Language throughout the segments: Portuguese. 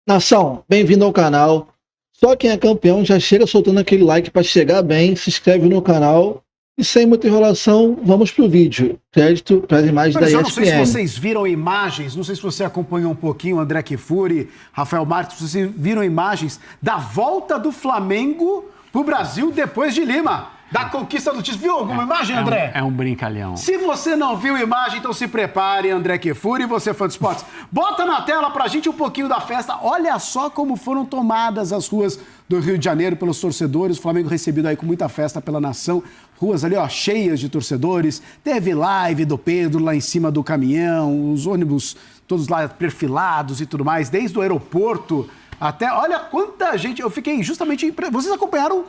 Nação, bem-vindo ao canal. Só quem é campeão já chega soltando aquele like para chegar bem, se inscreve no canal e sem muita enrolação, vamos pro vídeo. Crédito para as imagens da ESPN. Eu não sei se vocês viram imagens, não sei se você acompanhou um pouquinho, André Kfouri, Rafael Marques, vocês viram imagens da volta do Flamengo pro Brasil depois de Lima, da conquista do título. Viu alguma imagem, André? É um brincalhão. Se você não viu imagem, então se prepare, André Kfouri, você fã de esportes. Bota na tela pra gente um pouquinho da festa. Olha só como foram tomadas as ruas do Rio de Janeiro pelos torcedores. O Flamengo recebido aí com muita festa pela nação. Ruas ali, ó, cheias de torcedores. Teve live do Pedro lá em cima do caminhão, os ônibus todos lá perfilados e tudo mais, desde o aeroporto até... Olha quanta gente... Eu fiquei justamente... Vocês acompanharam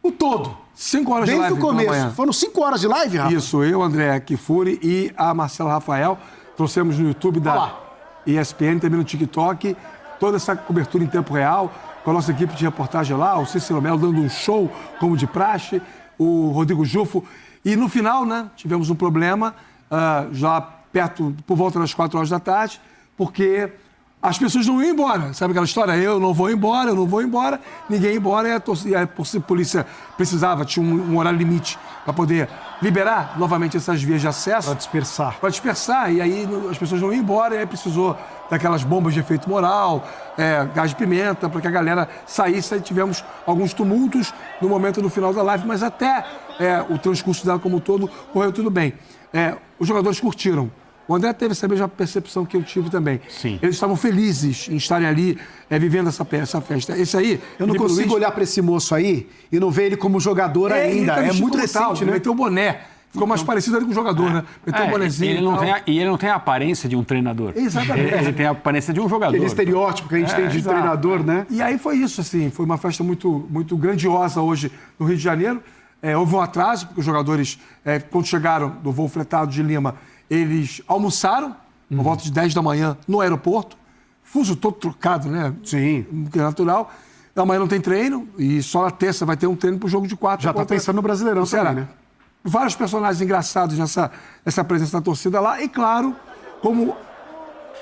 o todo. 5 horas de live. Desde o começo. Foram 5 horas de live, Rafa? Isso, eu, André Kfouri e a Marcela Rafael. Trouxemos no YouTube da ESPN, também no TikTok, toda essa cobertura em tempo real, com a nossa equipe de reportagem lá, o Cícero Melo dando um show como de praxe, o Rodrigo Jufo. E no final, né, tivemos um problema, já perto, por volta das 4 horas da tarde, porque as pessoas não iam embora. Sabe aquela história? Eu não vou embora, ninguém ia embora. E a polícia precisava, tinha um horário limite para poder liberar novamente essas vias de acesso. Para dispersar. E aí as pessoas não iam embora, e aí precisou daquelas bombas de efeito moral, gás de pimenta, para que a galera saísse. Aí tivemos alguns tumultos no momento do final da live, mas até o transcurso dela como um todo correu tudo bem. Os jogadores curtiram. O André teve essa mesma percepção que eu tive também. Sim. Eles estavam felizes em estarem ali, vivendo essa festa. Esse aí... Eu não consigo Luiz, olhar para esse moço aí e não ver ele como jogador ainda. É muito recente, né? Meteu o boné. Ficou mais parecido ali com o jogador, né? Meteu o bonezinho ele não tem a aparência de um treinador. Exatamente. Ele tem a aparência de um jogador. Aquele estereótipo que a gente tem de treinador, né? E aí foi isso, assim. Foi uma festa muito, muito grandiosa hoje no Rio de Janeiro. Houve um atraso, porque os jogadores, quando chegaram do voo fretado de Lima, eles almoçaram, por volta de 10 da manhã, no aeroporto. Fuso todo trocado, né? Sim. Que é natural. Amanhã não tem treino e só na terça vai ter um treino pro jogo de quarta. Já tá pensando no Brasileirão também, né? Vários personagens engraçados nessa presença da torcida lá. E, claro, como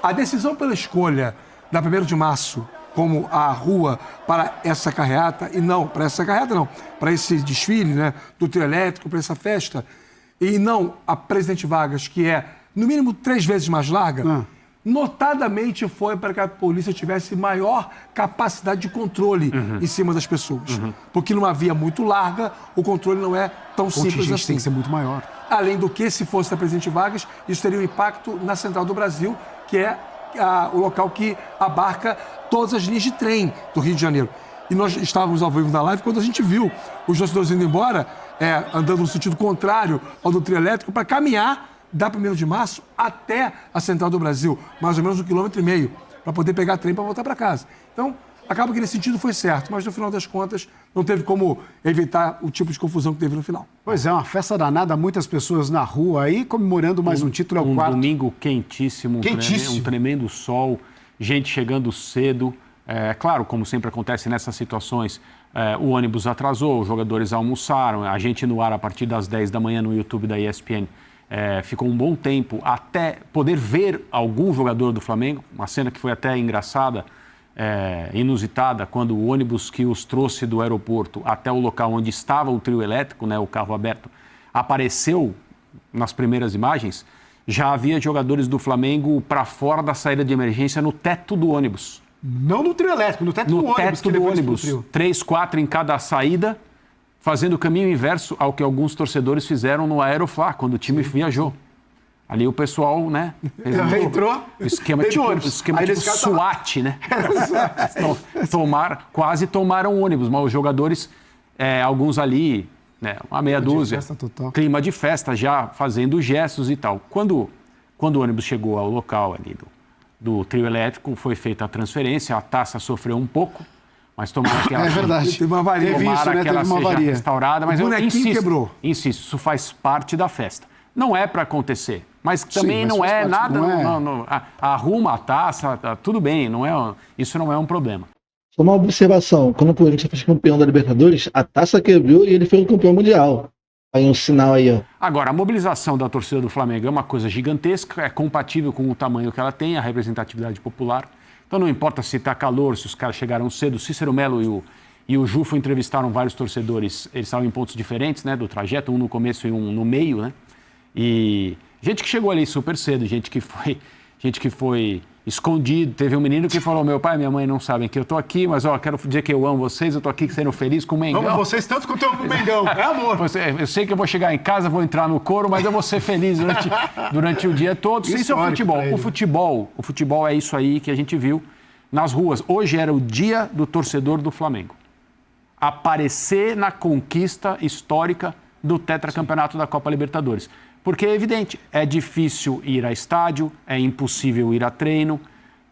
a decisão pela escolha da 1º de março como a rua para essa carreata, e não, para essa carreata não, para esse desfile, né, do trio elétrico, para essa festa, e não a Presidente Vargas, que é, no mínimo, 3 vezes mais larga, notadamente foi para que a polícia tivesse maior capacidade de controle em cima das pessoas. Porque numa via muito larga, o controle não é tão simples assim. Tem que ser muito maior. Além do que, se fosse da Presidente Vargas, isso teria um impacto na Central do Brasil, que é o local que abarca todas as linhas de trem do Rio de Janeiro. E nós estávamos ao vivo na live quando a gente viu os torcedores indo embora, andando no sentido contrário ao do trio elétrico, para caminhar da 1º de março até a Central do Brasil, mais ou menos 1,5 km, para poder pegar trem para voltar para casa. Então, acaba que nesse sentido foi certo, mas no final das contas não teve como evitar o tipo de confusão que teve no final. Pois é, uma festa danada, muitas pessoas na rua aí comemorando mais um título, um domingo quentíssimo, um tremendo sol, gente chegando cedo. Claro, como sempre acontece nessas situações, o ônibus atrasou, os jogadores almoçaram, a gente no ar a partir das 10 da manhã no YouTube da ESPN. Ficou um bom tempo até poder ver algum jogador do Flamengo, uma cena que foi até engraçada, inusitada, quando o ônibus que os trouxe do aeroporto até o local onde estava o trio elétrico, né, o carro aberto, apareceu nas primeiras imagens, já havia jogadores do Flamengo para fora da saída de emergência no teto do ônibus. Não no trio elétrico, no teto do ônibus. No teto do ônibus, 3, 4 em cada saída, fazendo o caminho inverso ao que alguns torcedores fizeram no Aeroflá, quando o time viajou. Ali o pessoal, né? Entrou. Esquema tipo SWAT, né? Quase tomaram o ônibus, mas os jogadores, alguns ali, né, uma meia dúzia, clima de festa já fazendo gestos e tal. Quando o ônibus chegou ao local ali do trio elétrico, foi feita a transferência, a taça sofreu um pouco, mas tomaram aquela... É verdade. Teve uma avaria. Tomara que ela seja restaurada, mas eu quebrou. Insisto, isso faz parte da festa. Não é para acontecer, mas também não é nada... Arruma a taça, tudo bem, isso não é um problema. Só uma observação, quando o Corinthians foi campeão da Libertadores, a taça quebrou e ele foi o campeão mundial. Aí um sinal aí, ó. Agora, a mobilização da torcida do Flamengo é uma coisa gigantesca, é compatível com o tamanho que ela tem, a representatividade popular. Então não importa se está calor, se os caras chegaram cedo. O Cícero Melo e o Jufo entrevistaram vários torcedores. Eles estavam em pontos diferentes, né, do trajeto, um no começo e um no meio, né? E gente que chegou ali super cedo, gente que foi escondido. Teve um menino que falou: meu pai e minha mãe não sabem que eu tô aqui, mas quero dizer que eu amo vocês, eu tô aqui sendo feliz com o Mengão. Amo vocês tanto quanto eu amo o Mengão, é amor. Eu sei que eu vou chegar em casa, vou entrar no coro, mas eu vou ser feliz durante o dia todo. Isso é o futebol. O futebol é isso aí que a gente viu nas ruas. Hoje era o dia do torcedor do Flamengo aparecer na conquista histórica do tetracampeonato da Copa Libertadores. Porque é evidente, é difícil ir a estádio, é impossível ir a treino,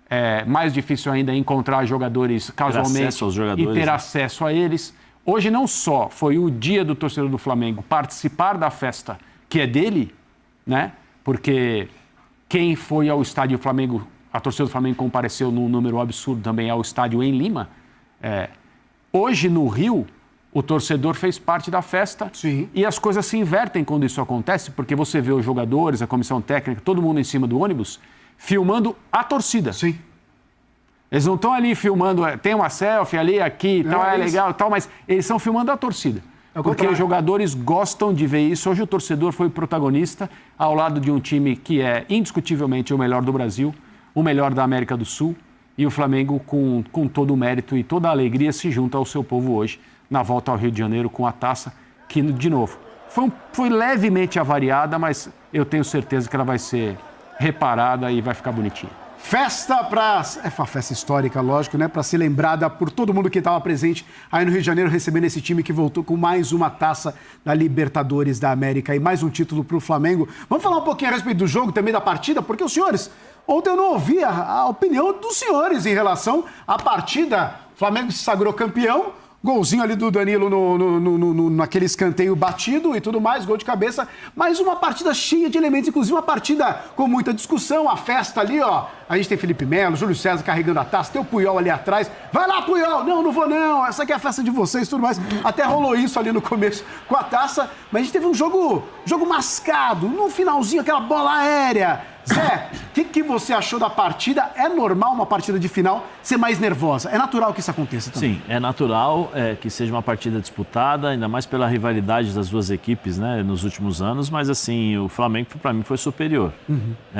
é mais difícil ainda encontrar jogadores casualmente e ter acesso a eles. Hoje não só foi o dia do torcedor do Flamengo participar da festa que é dele, né? Porque quem foi ao estádio Flamengo, a torcida do Flamengo compareceu num número absurdo também ao estádio em Lima. Hoje no Rio, o torcedor fez parte da festa. Sim. E as coisas se invertem quando isso acontece, porque você vê os jogadores, a comissão técnica, todo mundo em cima do ônibus, filmando a torcida. Sim. Eles não estão ali filmando, tem uma selfie ali, aqui, tal, é legal, tal, mas eles estão filmando a torcida. Porque os jogadores gostam de ver isso. Hoje o torcedor foi o protagonista ao lado de um time que é indiscutivelmente o melhor do Brasil, o melhor da América do Sul, e o Flamengo, com todo o mérito e toda a alegria, se junta ao seu povo hoje, na volta ao Rio de Janeiro, com a taça, que, de novo, foi levemente avariada, mas eu tenho certeza que ela vai ser reparada e vai ficar bonitinha. É uma festa histórica, lógico, né? Para ser lembrada por todo mundo que estava presente aí no Rio de Janeiro, recebendo esse time que voltou com mais uma taça da Libertadores da América e mais um título para o Flamengo. Vamos falar um pouquinho a respeito do jogo, também da partida, porque os senhores, ontem eu não ouvi a opinião dos senhores em relação à partida. O Flamengo se sagrou campeão. Golzinho ali do Danilo naquele escanteio batido e tudo mais, gol de cabeça. Mas uma partida cheia de elementos, inclusive uma partida com muita discussão. A festa ali, ó. A gente tem Felipe Melo, Júlio César carregando a taça, tem o Puyol ali atrás. Vai lá, Puyol! Não vou não. Essa aqui é a festa de vocês e tudo mais. Até rolou isso ali no começo com a taça. Mas a gente teve um jogo mascado. No finalzinho, aquela bola aérea. Zé, o que você achou da partida? É normal uma partida de final ser mais nervosa? É natural que isso aconteça também? Sim, é natural que seja uma partida disputada, ainda mais pela rivalidade das duas equipes, né, nos últimos anos, mas assim, o Flamengo para mim foi superior.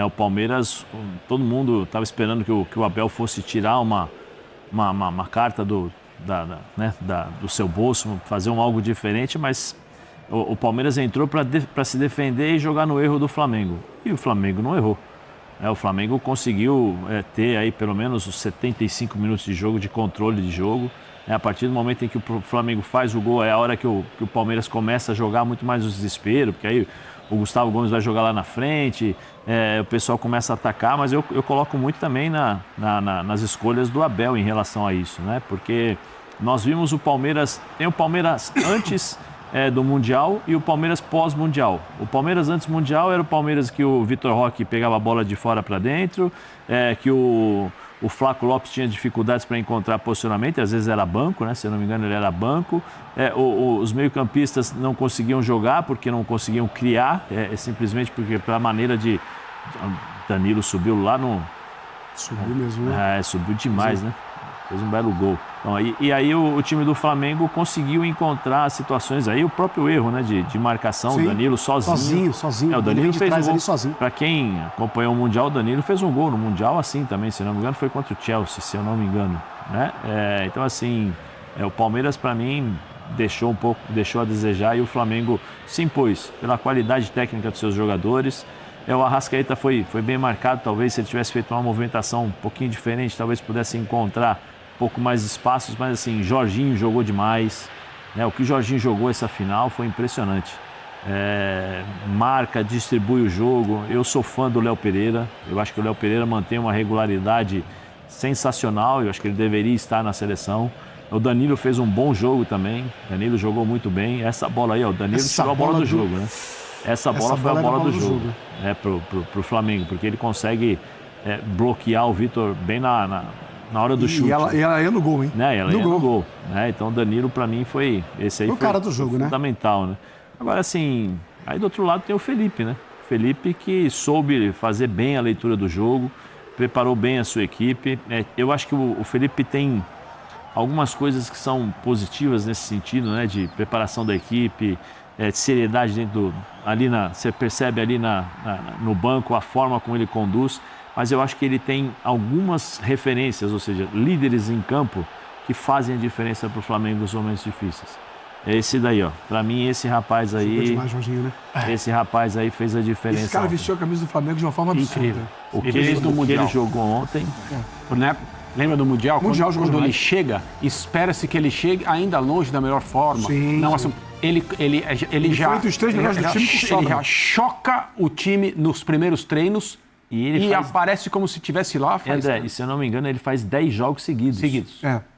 O Palmeiras, todo mundo estava esperando que o Abel fosse tirar uma carta do seu bolso, fazer algo diferente, mas o Palmeiras entrou para se defender e jogar no erro do Flamengo. E o Flamengo não errou. O Flamengo conseguiu ter aí pelo menos os 75 minutos de jogo, de controle de jogo. A partir do momento em que o Flamengo faz o gol, é a hora que o Palmeiras começa a jogar muito mais no desespero, porque aí o Gustavo Gomes vai jogar lá na frente, o pessoal começa a atacar, mas eu coloco muito também nas escolhas do Abel em relação a isso, né? Porque nós vimos o Palmeiras, tem o Palmeiras antes do Mundial e o Palmeiras pós-Mundial. O Palmeiras antes Mundial era o Palmeiras que o Vitor Roque pegava a bola de fora para dentro, que o Flaco Lopes tinha dificuldades para encontrar posicionamento, às vezes era banco, né? Se eu não me engano ele era banco. Os meio-campistas não conseguiam jogar porque não conseguiam criar, simplesmente porque pela maneira de... Danilo subiu lá no... Subiu mesmo, né? Subiu demais, né? Fez um belo gol. Então, e aí o time do Flamengo conseguiu encontrar situações aí, o próprio erro, né, de marcação. Sim. O Danilo sozinho. Sozinho. O Danilo fez um gol sozinho. Para quem acompanhou o Mundial, o Danilo fez um gol no Mundial assim também, se não me engano, foi contra o Chelsea, se eu não me engano, né? Então assim, o Palmeiras para mim deixou a desejar e o Flamengo se impôs pela qualidade técnica dos seus jogadores. O Arrascaeta foi bem marcado, talvez se ele tivesse feito uma movimentação um pouquinho diferente, talvez pudesse encontrar um pouco mais de espaços, mas assim, Jorginho jogou demais, né? O que o Jorginho jogou essa final foi impressionante. Marca, distribui o jogo. Eu sou fã do Léo Pereira, eu acho que o Léo Pereira mantém uma regularidade sensacional, eu acho que ele deveria estar na seleção. O Danilo fez um bom jogo também, Danilo jogou muito bem. Essa bola aí, o Danilo tirou a bola do jogo, né? Essa bola foi a bola do jogo, pro Flamengo, porque ele consegue bloquear o Vitor bem na hora do chute. E ela ia no gol, hein? Ela ia no gol. Né? Então o Danilo, para mim, foi o cara do jogo, fundamental, né? Agora, assim, aí do outro lado tem o Felipe, né? Felipe que soube fazer bem a leitura do jogo, preparou bem a sua equipe. Eu acho que o Felipe tem algumas coisas que são positivas nesse sentido, né, de preparação da equipe, de seriedade dentro você percebe ali no banco a forma como ele conduz, mas eu acho que ele tem algumas referências, ou seja, líderes em campo que fazem a diferença para o Flamengo nos momentos difíceis. Esse daí, ó, para mim esse rapaz aí, demais, Jorginho, né? Esse rapaz aí fez a diferença. Esse cara vestiu a camisa do Flamengo de uma forma incrível. O que ele jogou ontem. Lembra do Mundial? Quando ele demais. chega, espera-se que ele chegue ainda longe da melhor forma. Sim, não, sim. assim, ele já, foi entre os 3 melhores do time que sobra. ele já choca o time nos primeiros treinos e aparece como se estivesse lá. André, e se eu não me engano, ele faz 10 jogos seguidos.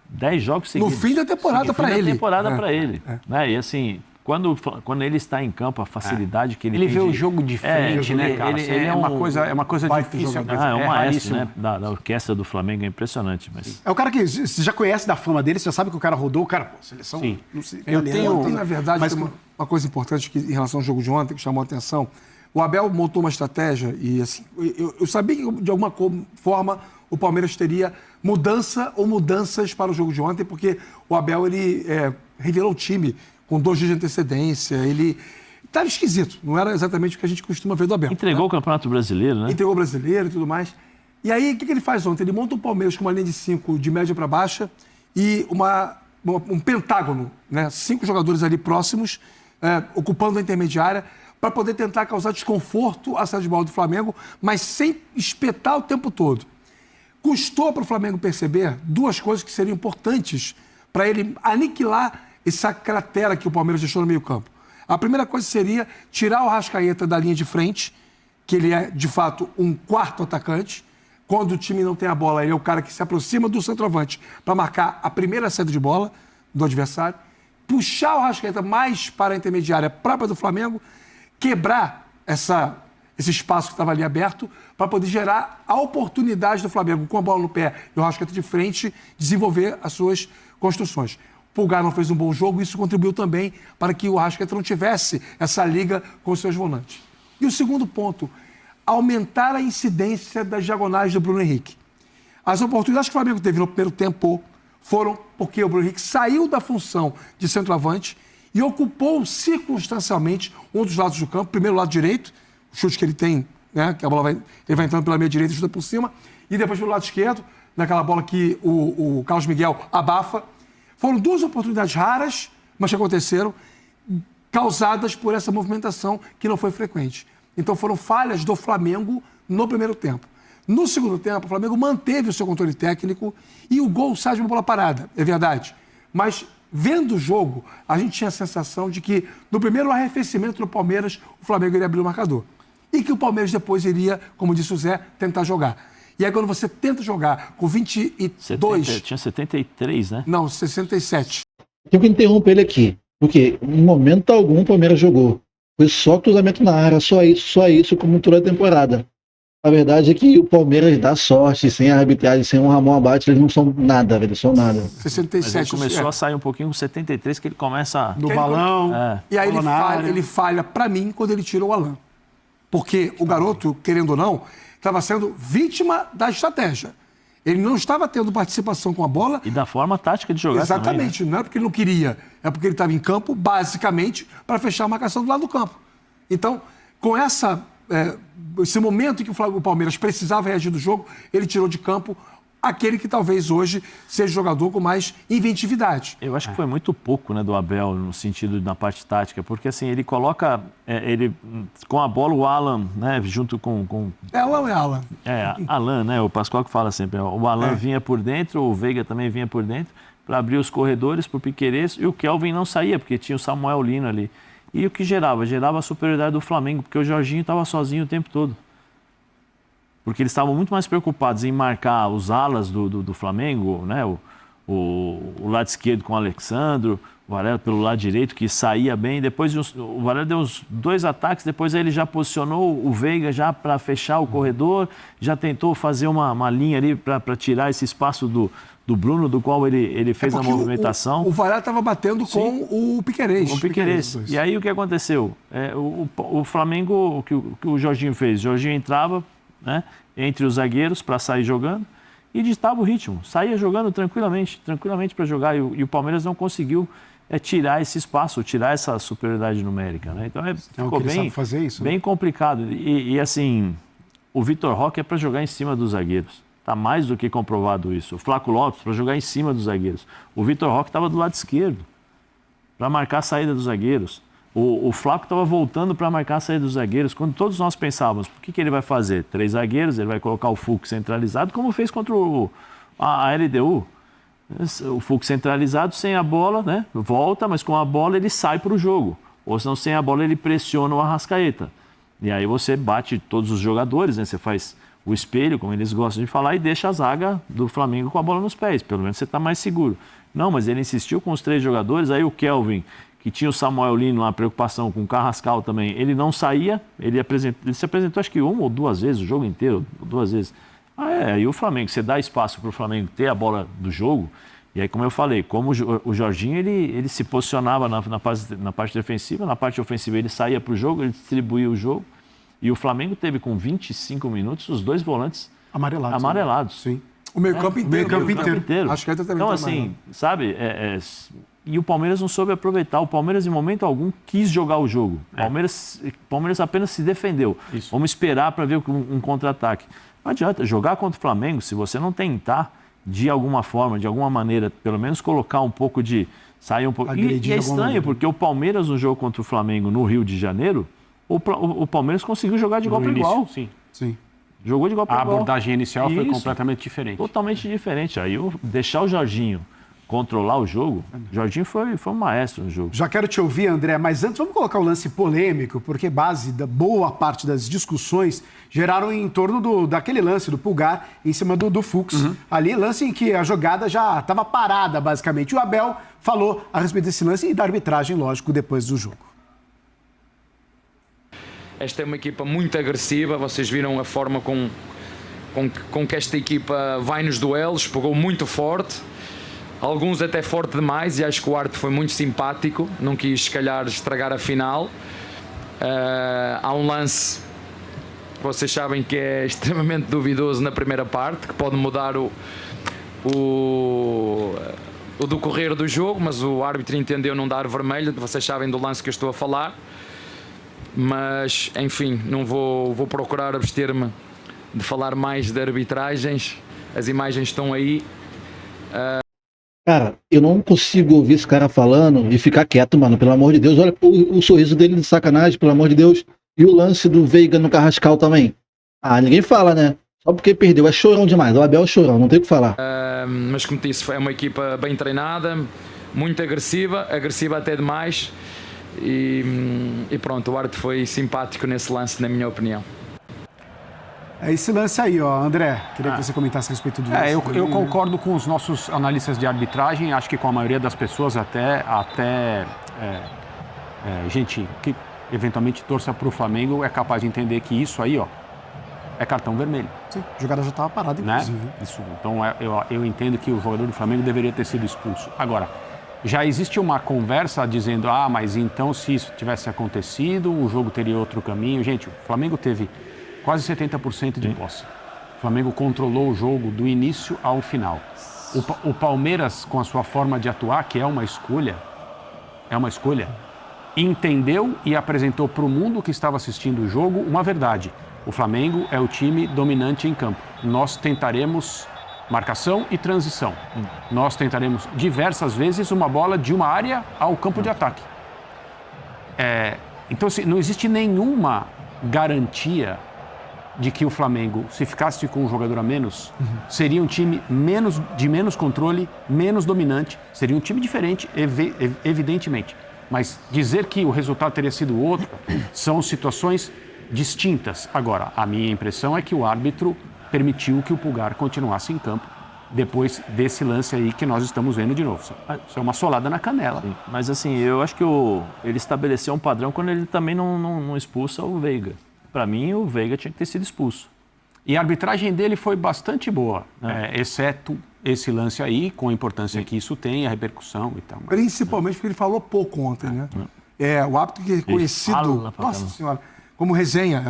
10 jogos seguidos. No fim da temporada para ele. Para ele. Né? E assim, quando ele está em campo, a facilidade que ele tem. Ele vê o jogo diferente, né, cara? Ele é uma coisa difícil. É um maestro, né? Da orquestra do Flamengo, é impressionante. Mas... É o cara que você já conhece da fama dele, você já sabe que o cara rodou, o cara, pô, seleção. Sim. Não sei, Eu tenho, na verdade, uma coisa importante em relação ao jogo de ontem que chamou a atenção. O Abel montou uma estratégia e assim, eu sabia que de alguma forma o Palmeiras teria mudanças para o jogo de ontem, porque o Abel ele revelou o time com 2 dias de antecedência, ele estava esquisito, não era exatamente o que a gente costuma ver do Abel. Entregou o Campeonato Brasileiro, né? Entregou o Brasileiro e tudo mais. E aí, o que ele faz ontem? Ele monta o Palmeiras com uma linha de 5 de média para baixa e um pentágono, né? 5 jogadores ali próximos, ocupando a intermediária, para poder tentar causar desconforto à saída de bola do Flamengo, mas sem espetar o tempo todo. Custou para o Flamengo perceber 2 coisas que seriam importantes para ele aniquilar essa cratera que o Palmeiras deixou no meio-campo. A primeira coisa seria tirar o Arrascaeta da linha de frente, que ele é, de fato, um 4º atacante. Quando o time não tem a bola, ele é o cara que se aproxima do centroavante para marcar a primeira saída de bola do adversário. Puxar o Arrascaeta mais para a intermediária própria do Flamengo, quebrar esse espaço que estava ali aberto para poder gerar a oportunidade do Flamengo, com a bola no pé e o Arrascaeta de frente, desenvolver as suas construções. O Pulgar não fez um bom jogo e isso contribuiu também para que o Arrascaeta não tivesse essa liga com os seus volantes. E o segundo ponto, aumentar a incidência das diagonais do Bruno Henrique. As oportunidades que o Flamengo teve no primeiro tempo foram porque o Bruno Henrique saiu da função de centroavante e ocupou circunstancialmente um dos lados do campo, primeiro lado direito, o chute que ele tem, né, que a bola ele vai entrando pela meia direita e chuta por cima, e depois pelo lado esquerdo, naquela bola que o Carlos Miguel abafa. Foram 2 oportunidades raras, mas que aconteceram, causadas por essa movimentação que não foi frequente. Então foram falhas do Flamengo no primeiro tempo. No segundo tempo, o Flamengo manteve o seu controle técnico e o gol sai de uma bola parada, é verdade. Mas vendo o jogo, a gente tinha a sensação de que no primeiro arrefecimento do Palmeiras, o Flamengo iria abrir o marcador. E que o Palmeiras depois iria, como disse o Zé, tentar jogar. E aí quando você tenta jogar com 22... Tinha 73, né? Não, 67. Tenho que interromper ele aqui, porque em momento algum o Palmeiras jogou. Foi só cruzamento na área, só isso, como toda a temporada. A verdade é que o Palmeiras dá sorte, sem a arbitragem, sem o Ramon Abate, eles não são nada, velho, são nada. 67. Mas ele começou a sair um pouquinho com 73, que ele começa... Do balão. E aí ele falha para mim quando ele tirou o Alan. Porque o garoto, querendo ou não, estava sendo vítima da estratégia. Ele não estava tendo participação com a bola. E da forma tática de jogar. Exatamente. Também, né? Não é porque ele não queria, é porque ele estava em campo, basicamente, para fechar a marcação do lado do campo. Então, com esse momento em que o Palmeiras precisava reagir do jogo, ele tirou de campo aquele que talvez hoje seja jogador com mais inventividade. Eu acho que foi muito pouco, né, do Abel, no sentido da parte tática, porque assim, ele coloca, com a bola, o Alan, né, junto com... É Alan ou é Alan? Alan, né, o Pascoal que fala sempre, o Alan vinha por dentro, o Veiga também vinha por dentro, para abrir os corredores para o Piquerez, e o Kelvin não saía, porque tinha o Samuel Lino ali. E o que gerava? Gerava a superioridade do Flamengo, porque o Jorginho estava sozinho o tempo todo. Porque eles estavam muito mais preocupados em marcar os alas do Flamengo, né? O lado esquerdo com o Alexandro, o Varela pelo lado direito, que saía bem. Depois o Varela deu uns 2 ataques, depois ele já posicionou o Veiga já para fechar o corredor, já tentou fazer uma linha ali para tirar esse espaço do Bruno, do qual ele fez a movimentação. O Varela estava batendo com o Piquerez. Com o Piquerez. E aí o que aconteceu? O Flamengo, o que o Jorginho fez? O Jorginho entrava, né, entre os zagueiros para sair jogando e ditava o ritmo. Saía jogando tranquilamente para jogar e o Palmeiras não conseguiu tirar esse espaço, tirar essa superioridade numérica, né? Então ficou bem complicado. E assim, o Vitor Roque é para jogar em cima dos zagueiros. Está mais do que comprovado isso. O Flaco Lopes para jogar em cima dos zagueiros. O Vitor Roque estava do lado esquerdo para marcar a saída dos zagueiros. O Flaco estava voltando para marcar a saída dos zagueiros. Quando todos nós pensávamos, o que ele vai fazer? 3 zagueiros, ele vai colocar o Fux centralizado, como fez contra a LDU. O Fux centralizado, sem a bola, né? Volta, mas com a bola ele sai para o jogo. Ou senão, sem a bola, ele pressiona o Arrascaeta. E aí você bate todos os jogadores, né? Você faz o espelho, como eles gostam de falar, e deixa a zaga do Flamengo com a bola nos pés. Pelo menos você está mais seguro. Não, mas ele insistiu com os 3 jogadores, aí o Kelvin, que tinha o Samuel Lino lá, preocupação com o Carrascal também, ele não saía, ele se apresentou acho que 1 ou 2 vezes, o jogo inteiro, 2 vezes. E o Flamengo, você dá espaço para o Flamengo ter a bola do jogo, e aí, como eu falei, como o Jorginho, ele se posicionava na parte defensiva, na parte ofensiva ele saía para o jogo, ele distribuía o jogo, e o Flamengo teve com 25 minutos os 2 volantes amarelados. Sim. O meio-campo inteiro. Acho que também então, assim, sabe, e o Palmeiras não soube aproveitar. O Palmeiras, em momento algum, quis jogar o jogo. O Palmeiras apenas se defendeu. Isso. Vamos esperar para ver um contra-ataque. Não adianta jogar contra o Flamengo se você não tentar, de alguma forma, de alguma maneira, pelo menos colocar um pouco de... sair um pouco... E é estranho, porque o Palmeiras, no jogo contra o Flamengo, no Rio de Janeiro, o Palmeiras conseguiu jogar de igual para igual. Sim. Jogou de igual para igual. A abordagem inicial foi completamente diferente. Totalmente diferente. Aí deixar o Jorginho controlar o jogo, o Jorginho foi um maestro no jogo. Já quero te ouvir, André, mas antes vamos colocar o lance polêmico, porque base da boa parte das discussões geraram em torno daquele lance do Pulgar em cima do Fux. Ali, lance em que a jogada já estava parada, basicamente. O Abel falou a respeito desse lance e da arbitragem, lógico, depois do jogo. Esta é uma equipa muito agressiva, vocês viram a forma com que esta equipa vai nos duelos, pegou muito forte, alguns até forte demais, e acho que o árbitro foi muito simpático, não quis se calhar estragar a final. Há um lance que vocês sabem que é extremamente duvidoso na primeira parte, que pode mudar o decorrer do jogo, mas o árbitro entendeu não dar vermelho, vocês sabem do lance que eu estou a falar. Mas, enfim, não vou procurar abster-me de falar mais de arbitragens. As imagens estão aí. Cara, eu não consigo ouvir esse cara falando e ficar quieto, mano. Pelo amor de Deus, olha o sorriso dele de sacanagem, pelo amor de Deus. E o lance do Veiga no Carrascal também. Ninguém fala, né? Só porque perdeu. É chorão demais. O Abel é chorão, não tem o que falar. Mas, como disse, é uma equipa bem treinada, muito agressiva até demais. E pronto, o árbitro foi simpático nesse lance, na minha opinião. É esse lance aí, ó, André. Queria que você comentasse a respeito do lance. Eu concordo com os nossos analistas de arbitragem. Acho que com a maioria das pessoas, gente que eventualmente torça para o Flamengo, é capaz de entender que isso aí, ó, é cartão vermelho. Sim, a jogada já estava parada, inclusive. Né? Isso. Então, eu entendo que o jogador do Flamengo deveria ter sido expulso. Agora, já existe uma conversa dizendo, mas então se isso tivesse acontecido, o jogo teria outro caminho. Gente, o Flamengo teve quase 70% de posse. O Flamengo controlou o jogo do início ao final. O Palmeiras, com a sua forma de atuar, que é uma escolha, entendeu e apresentou para o mundo que estava assistindo o jogo uma verdade. O Flamengo é o time dominante em campo. Nós tentaremos marcação e transição. Nós tentaremos diversas vezes uma bola de uma área ao campo de ataque. Então, assim, não existe nenhuma garantia de que o Flamengo, se ficasse com um jogador a menos, seria um time de menos controle, menos dominante, seria um time diferente, evidentemente. Mas dizer que o resultado teria sido outro são situações distintas. Agora, a minha impressão é que o árbitro permitiu que o Pulgar continuasse em campo depois desse lance aí que nós estamos vendo de novo. Isso é uma solada na canela. Sim, mas assim, eu acho que ele estabeleceu um padrão quando ele também não expulsa o Veiga. Para mim, o Veiga tinha que ter sido expulso. E a arbitragem dele foi bastante boa, exceto esse lance aí, com a importância que isso tem, a repercussão e tal. Principalmente porque ele falou pouco ontem, né? O árbitro que é conhecido... Nossa Senhora! como resenha.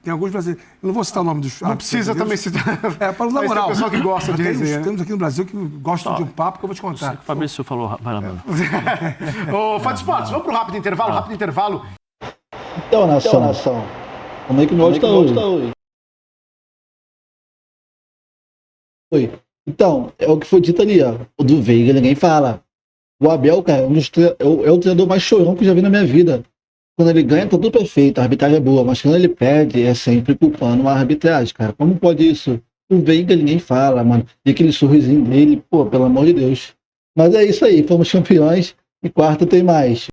Tem alguns brasileiros. Eu não vou citar o nome dos. Não precisa também citar. Para não dar moral. Tem pessoal que gosta de resenha. Temos aqui no Brasil que gostam de um papo que eu vou te contar. O Fabrício falou. Vai lá, mano. Ô, Fã de Esportes, vamos pro rápido intervalo. Então, nação. Como é que nós está hoje? Oi. Então, é o que foi dito ali, ó. O do Veiga, ninguém fala. O Abel, cara, é o treinador mais chorão que eu já vi na minha vida. Quando ele ganha, tá tudo perfeito, a arbitragem é boa, mas quando ele perde, é sempre culpando a arbitragem, cara. Como pode isso? O Veiga, ninguém fala, mano. E aquele sorrisinho dele, pô, pelo amor de Deus. Mas é isso aí, fomos campeões e quarto tem mais.